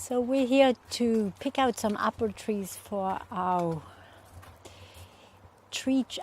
So we're here to pick out some apple trees for our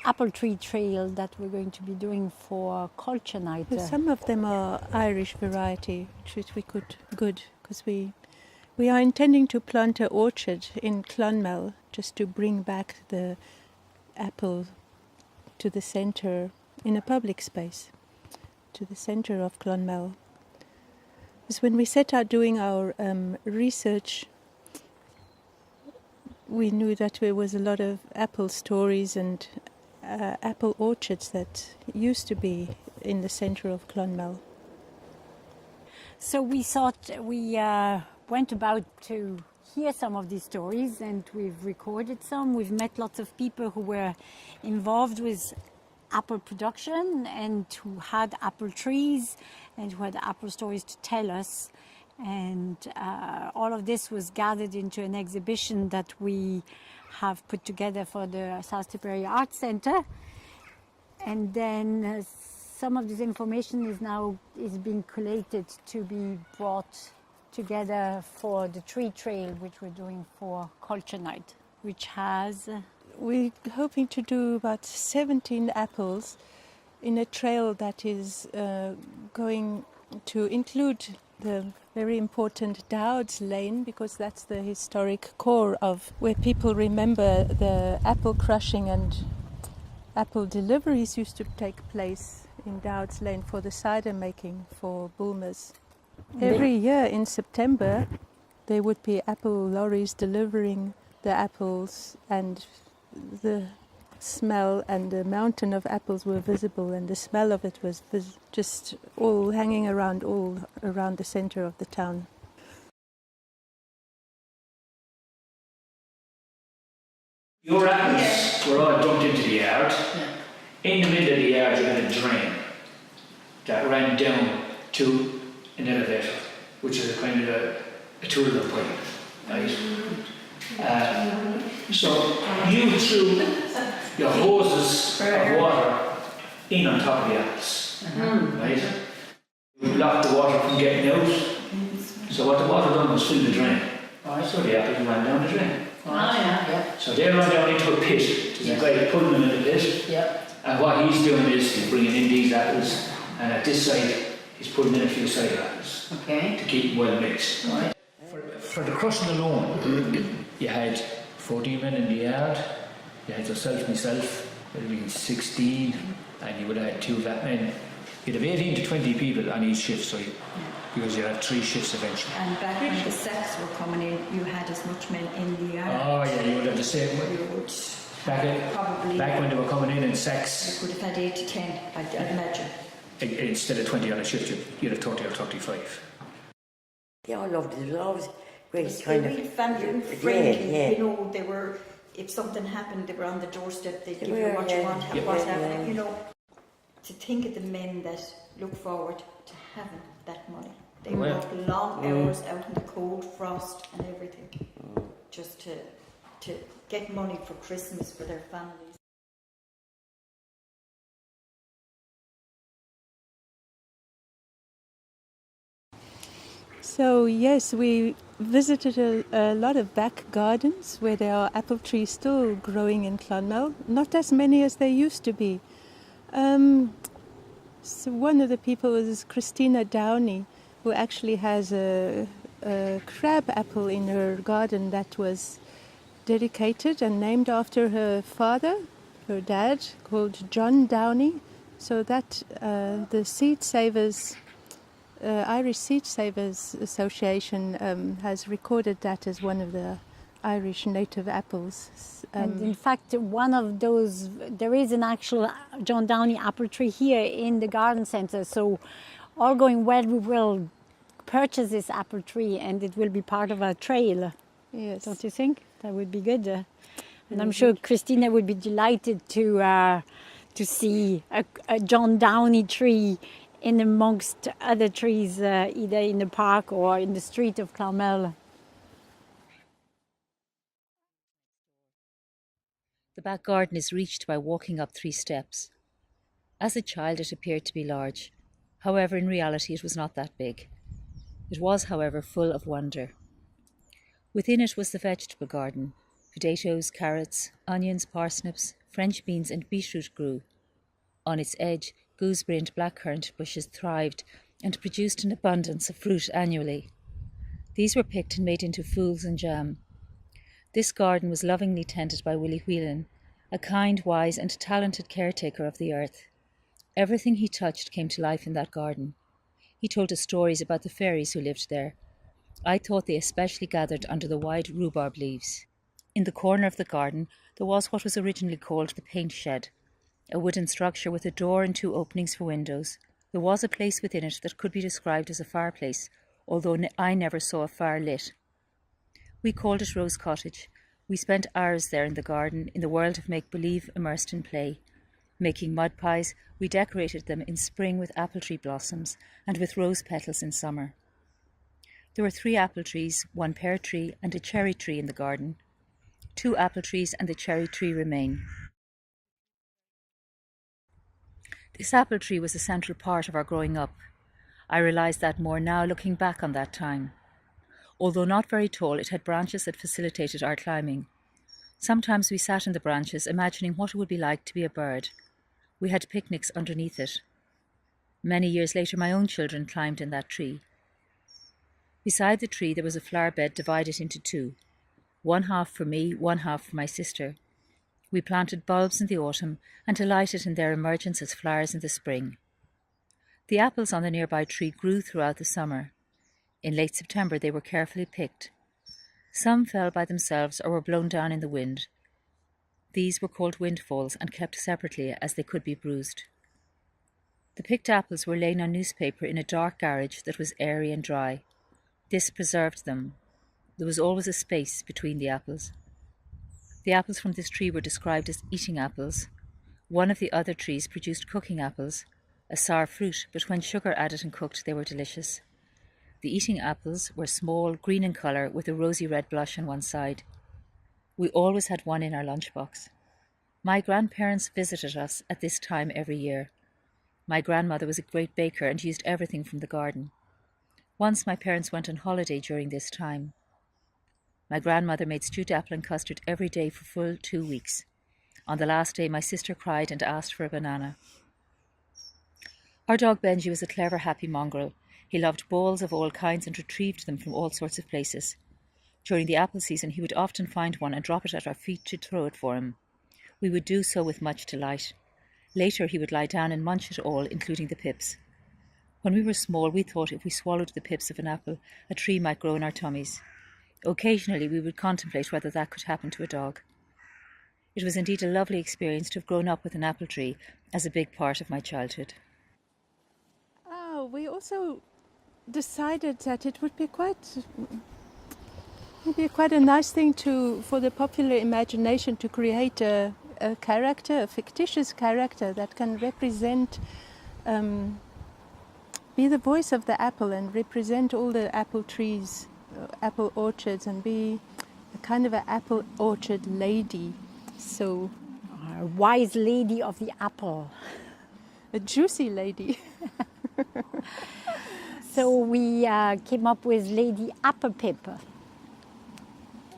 apple tree trail that we're going to be doing for culture night. Some of them are Irish variety, which we could good because we are intending to plant an orchard in Clonmel just to bring back the apple to the centre in a public space, to the centre of Clonmel. Because when we set out doing our research, we knew that there was a lot of apple stories and apple orchards that used to be in the centre of Clonmel. So we thought we went about to hear some of these stories, and we've recorded some. We've met lots of people who were involved with apple production and who had apple trees and who had apple stories to tell us. And all of this was gathered into an exhibition that we have put together for the South Tipperary Arts Centre. And then some of this information is being collated to be brought together for the tree trail, which we're doing for Culture Night, which has... We're hoping to do about 17 apples in a trail that is going to include the very important Dowd's Lane, because that's the historic core of where people remember the apple crushing and apple deliveries used to take place in Dowd's Lane for the cider making for Bulmers. Every year in September there would be apple lorries delivering the apples, and the smell and the mountain of apples were visible, and the smell of it was just all hanging around the centre of the town. Your apples were all dumped into the yard. In the middle of the yard you had a drain that ran down to an elevator, which is a kind of a tourism pipe, right? So you threw your hoses of water in on top of the apples, right? You blocked the water from getting out. So what the water done was fill the drain. So the apples ran down the drain. So they run down into a pit. There's a guy pulling them in the pit. And what he's doing is he's bringing in these apples, and at this side he's putting in a few cider apples to keep them well mixed. Right. For the crushing alone, you had 14 men in the yard. You had yourself, myself, it would be 16, and you would have had 2 of that men. You'd have 18 to 20 people on each shift, so because you'd have 3 shifts eventually. And back when the sacks were coming in, you had as much men in the yard. Oh yeah, you would have the same. Back when they were coming in sacks. You could have had 8 to 10, I'd imagine. Instead of 20 on a shift, you'd have 30 or 35. They all loved it. It was always great. It was really family and friendly. Yeah. You know, they were, if something happened, they were on the doorstep, they'd give you what you want, what's happening, you know. To think of the men that look forward to having that money. They work long hours out in the cold frost and everything, just to get money for Christmas for their families. So yes, we visited a lot of back gardens where there are apple trees still growing in Clonmel. Not as many as there used to be. So one of the people is Christina Downey, who actually has a crab apple in her garden that was dedicated and named after her father, her dad, called John Downey. So that the Seed Savers, Irish Seed Savers Association has recorded that as one of the Irish native apples. And in fact, one of those, there is an actual John Downey apple tree here in the garden centre. So all going well, we will purchase this apple tree and it will be part of our trail. Yes. Don't you think? That would be good. And I'm sure Christina would be delighted to see a John Downey tree in amongst other trees, either in the park or in the street of Clonmel. The back garden is reached by walking up 3 steps. As a child it appeared to be large. However, in reality it was not that big. It was, however, full of wonder. Within it was the vegetable garden. Potatoes, carrots, onions, parsnips, French beans and beetroot grew. On its edge, gooseberry and blackcurrant bushes thrived and produced an abundance of fruit annually. These were picked and made into fools and jam. This garden was lovingly tended by Willie Whelan, a kind, wise and talented caretaker of the earth. Everything he touched came to life in that garden. He told us stories about the fairies who lived there. I thought they especially gathered under the wide rhubarb leaves. In the corner of the garden there was what was originally called the paint shed, a wooden structure with a door and 2 openings for windows. There was a place within it that could be described as a fireplace, although I never saw a fire lit. We called it Rose Cottage. We spent hours there in the garden, in the world of make-believe, immersed in play. Making mud pies, we decorated them in spring with apple tree blossoms and with rose petals in summer. There were 3 apple trees, 1 pear tree and a cherry tree in the garden. 2 apple trees and the cherry tree remain. This apple tree was a central part of our growing up. I realise that more now looking back on that time. Although not very tall, it had branches that facilitated our climbing. Sometimes we sat in the branches, imagining what it would be like to be a bird. We had picnics underneath it. Many years later, my own children climbed in that tree. Beside the tree there was a flower bed divided into 2. 1 half for me, 1 half for my sister. We planted bulbs in the autumn and delighted in their emergence as flowers in the spring. The apples on the nearby tree grew throughout the summer. In late September they were carefully picked. Some fell by themselves or were blown down in the wind. These were called windfalls and kept separately as they could be bruised. The picked apples were laid on newspaper in a dark garage that was airy and dry. This preserved them. There was always a space between the apples. The apples from this tree were described as eating apples. One of the other trees produced cooking apples, a sour fruit, but when sugar added and cooked they were delicious. The eating apples were small, green in colour, with a rosy red blush on one side. We always had one in our lunchbox. My grandparents visited us at this time every year. My grandmother was a great baker and used everything from the garden. Once my parents went on holiday during this time. My grandmother made stewed apple and custard every day for full 2 weeks. On the last day, my sister cried and asked for a banana. Our dog Benji was a clever, happy mongrel. He loved balls of all kinds and retrieved them from all sorts of places. During the apple season, he would often find one and drop it at our feet to throw it for him. We would do so with much delight. Later, he would lie down and munch it all, including the pips. When we were small, we thought if we swallowed the pips of an apple, a tree might grow in our tummies. Occasionally, we would contemplate whether that could happen to a dog. It was indeed a lovely experience to have grown up with an apple tree as a big part of my childhood. We also decided that it would be quite a nice thing for the popular imagination to create a character, a fictitious character that can represent, be the voice of the apple and represent all the apple trees, apple orchards, and be a kind of an apple orchard lady. So, A wise lady of the apple. a juicy lady. So we came up with Lady Applepip,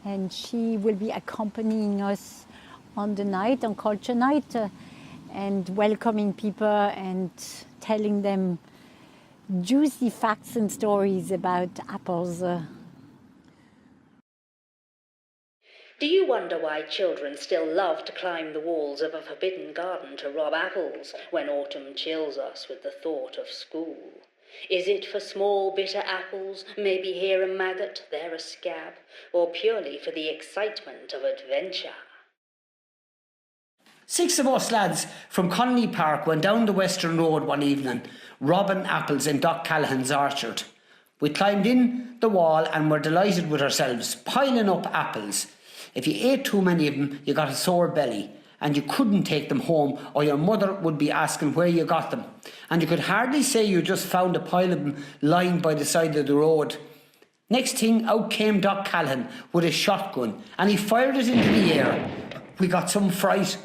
and she will be accompanying us on the night, on Culture Night, and welcoming people and telling them juicy facts and stories about apples. Do you wonder why children still love to climb the walls of a forbidden garden to rob apples when autumn chills us with the thought of school? Is it for small bitter apples, maybe here a maggot, there a scab, or purely for the excitement of adventure? 6 of us lads from Connolly Park went down the Western Road one evening, robbing apples in Doc Callahan's orchard. We climbed in the wall and were delighted with ourselves, piling up apples. If you ate too many of them, you got a sore belly, and you couldn't take them home, or your mother would be asking where you got them. And you could hardly say you just found a pile of them lying by the side of the road. Next thing, out came Doc Callahan with a shotgun, and he fired it into the air. We got some fright.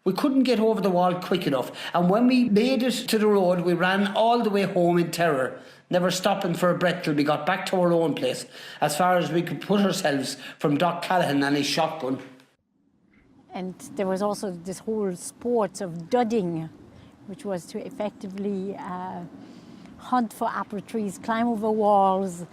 We couldn't get over the wall quick enough, and when we made it to the road, we ran all the way home in terror, never stopping for a breath till we got back to our own place, as far as we could put ourselves from Doc Callahan and his shotgun. And there was also this whole sport of dudding, which was to effectively hunt for apple trees, climb over walls.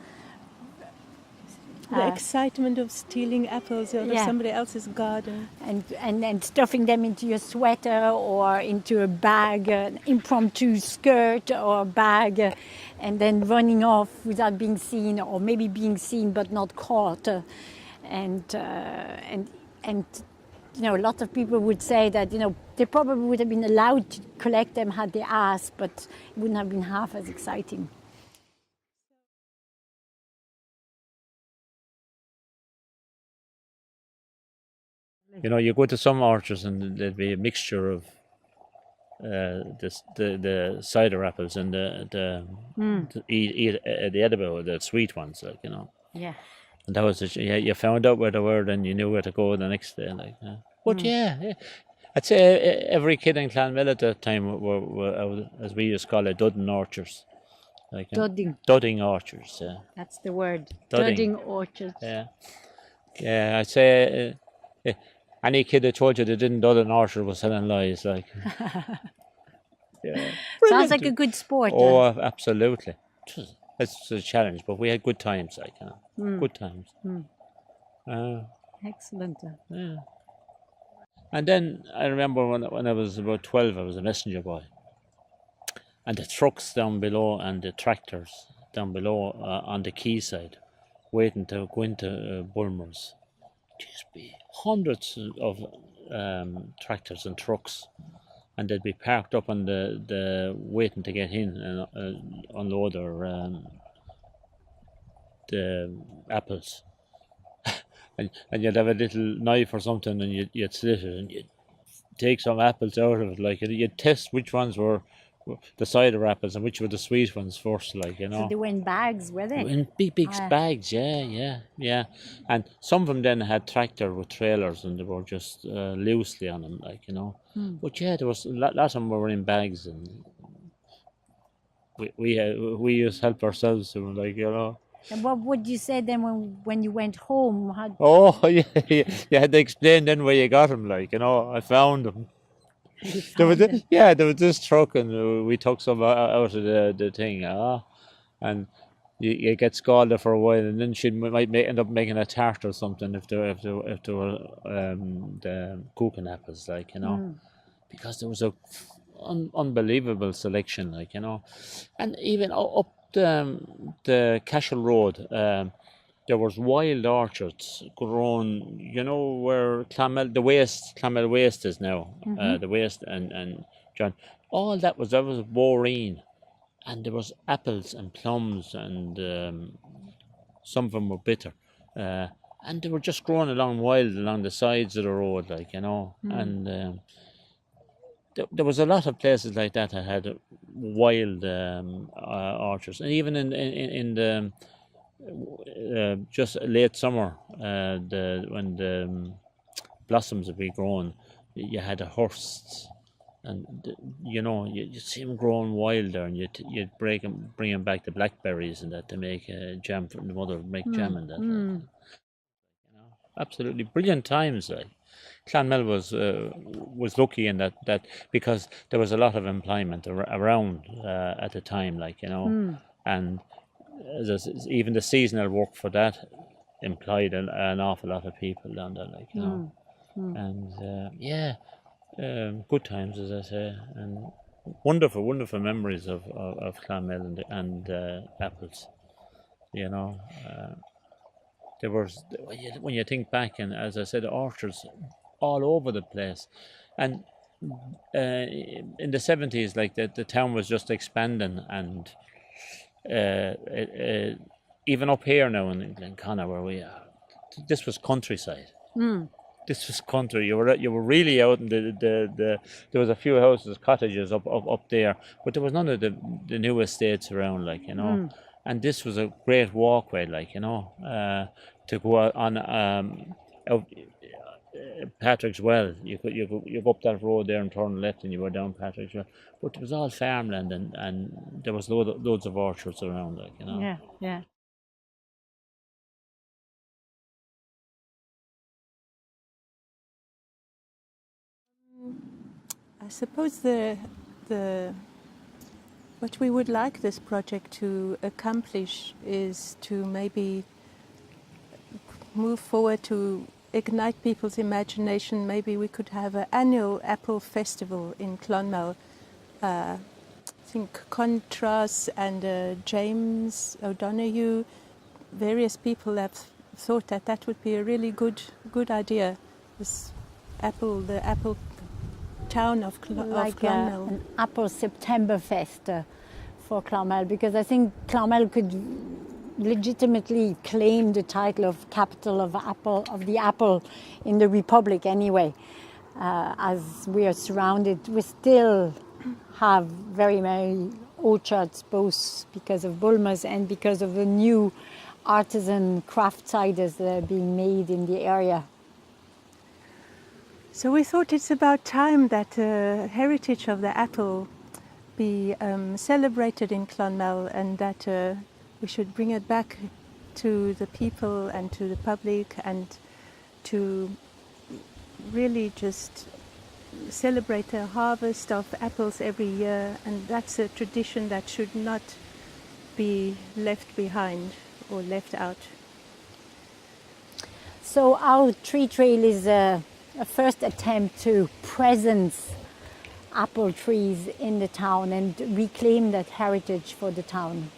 The excitement of stealing apples out of somebody else's garden. And stuffing them into your sweater or into a bag, an impromptu skirt or bag, and then running off without being seen, or maybe being seen but not caught. And you know, a lot of people would say that, you know, they probably would have been allowed to collect them had they asked, but it wouldn't have been half as exciting. You know, you go to some orchards and there'd be a mixture of the cider apples and the edible, the sweet ones, like, you know. Yeah. And that was you found out where they were, and you knew where to go the next day, like. But yeah, I'd say every kid in Clonmel at that time were as we used to call it, dudding orchards. Like, dudding orchards. Yeah. That's the word. Dudding orchards. Yeah. Yeah, I'd say any kid that told you they didn't dud an orchard was telling lies. Like. Yeah. Sounds like a good sport. Oh, absolutely. It's a challenge, but we had good times, like, you know. Good times. Excellent. Yeah. And then I remember when I was about 12, I was a messenger boy. And the trucks down below and the tractors down below on the quayside, waiting to go into Bulmers. Just be hundreds of tractors and trucks, and they'd be parked up on the waiting to get in and unload the apples. and you'd have a little knife or something, and you'd slit it, and you'd take some apples out of it, like, you'd test which ones were the cider apples and which were the sweet ones first, like, you know. So they were in bags, were they? In big bags, yeah. And some of them then had tractor with trailers, and they were just loosely on them, like, you know. But yeah, there was a lot of them were in bags, and we used to help ourselves, so, like, you know. And what would you say then when you went home? Oh, yeah, you had to explain then where you got them, like, you know. I found them. There was this truck, and we took some out of the thing, and you get scalded for a while, and then she might end up making a tart or something if there were the cooking apples, like, you know, because there was a unbelievable selection, like, you know. And even up the Cashel Road, there was wild orchards grown, you know, where Clonmel Waste is now, the Waste and John, all that was Boreen, and there was apples and plums, and some of them were bitter, and they were just growing along wild along the sides of the road, like, you know, and there was a lot of places like that that had wild orchards, and even in the just late summer, when the blossoms would be growing, you had a horse, and you know, you see them growing wild there, and you'd bring them back the blackberries and that to make jam. The mother would make jam and that. You know, absolutely brilliant times. Like, Clonmel was lucky in that because there was a lot of employment around at the time, like, you know, and even the seasonal work for that employed an awful lot of people down there, like, you know, and good times, as I say, and wonderful memories of Clonmel and apples, you know. There was, when you think back, and as I said, orchards all over the place, and in the 70s, like, the town was just expanding, and even up here now in Glenconner where we are, this was countryside. This was country. You were really out in the there was a few houses, cottages up there, but there was none of the new estates around, like, you know. And this was a great walkway, like, you know, to go on out Patrick's Well. You go up that road there and turn left, and you were down Patrick's Well. But it was all farmland, and there was loads of orchards around, like, you know. Yeah, yeah. I suppose the what we would like this project to accomplish is to maybe move forward to ignite people's imagination. Maybe we could have an annual apple festival in Clonmel. I think Contras and James O'Donoghue, various people have thought that that would be a really good idea. The apple town of Clonmel. An Apple September Fest for Clonmel, because I think Clonmel could legitimately claim the title of capital of the apple in the Republic anyway. As we are surrounded, we still have very many orchards, both because of Bulmers and because of the new artisan craft ciders that are being made in the area. So we thought it's about time that the heritage of the apple be celebrated in Clonmel, and that we should bring it back to the people and to the public, and to really just celebrate the harvest of apples every year. And that's a tradition that should not be left behind or left out. So our tree trail is a first attempt to presence apple trees in the town and reclaim that heritage for the town.